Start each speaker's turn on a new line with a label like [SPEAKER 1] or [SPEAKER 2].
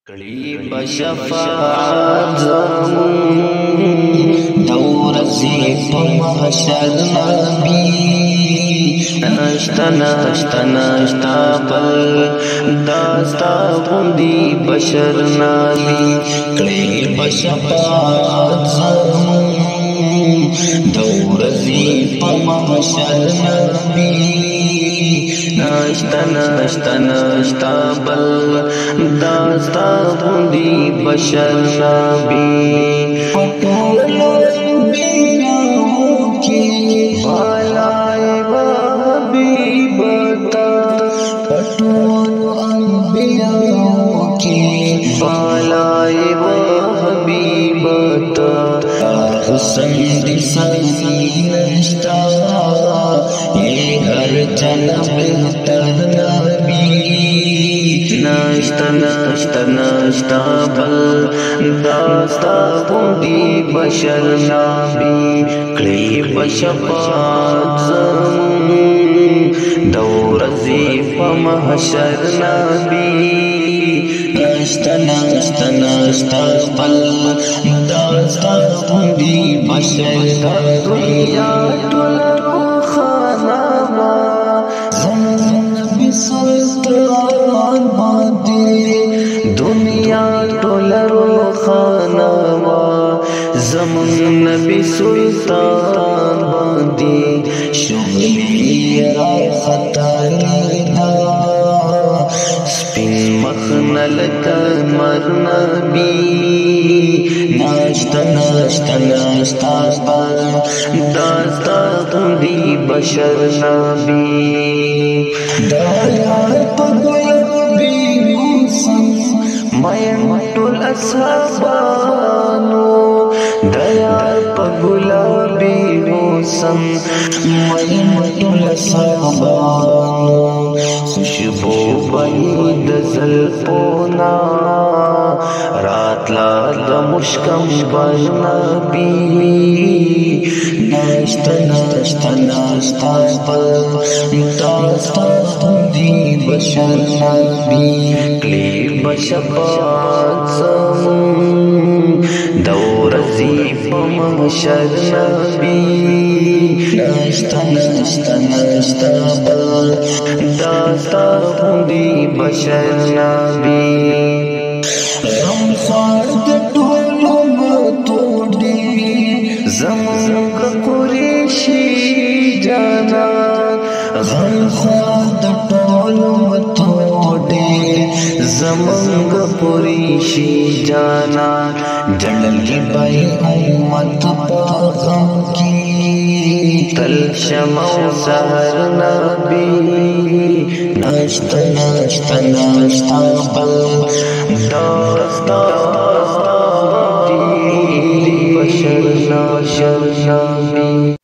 [SPEAKER 1] کړي بشفاعت زمون دور زی په محشر نبی نشتا بل داستا غوندي بشر نبی کړي بشفاعت زمون دور زی په محشر نبی نشتا بل داستا غوندي بشر نبی پټول انبیاء کی بالای حبیبتا پټول انبیاء کی بالای حبیبتا حسن دی سینشتا یہ ہر جنم بہتر نبی نشتا بل داستا غوندي بشر نبی کړي بشفاعت زمون دور زی په محشر نبی نشتا بل داستا غوندي بشر دنیا ټول روخانه زمون نبی سلطان باندې دنیا ټول روخانه زمون نبی سلطان باندې شغلی را خطر دا سپین مخنل کمر نبی نشتا داستا غوندي بشر نبی دایار پگلبی موسم مین ټول اصحابانو دایار پگلبی موسم مین ټول اصحابانو خوشبو بید زلفونا راتلا د مشکم بنبی نشتا بل داستا غوندي بشر نبی کړي بشفاعت زمون دور زی په محشر نبی نشتا بل داستا غوندي بشر نبی غم خوار د ټولو متوړي زمونږ قریشي جانان غم خوار د ټولو متوړي زمونږ قریشي جانان جړلې بای امت په غم کې تل شمع سحر نبی نشتا بل داستا بشر نبی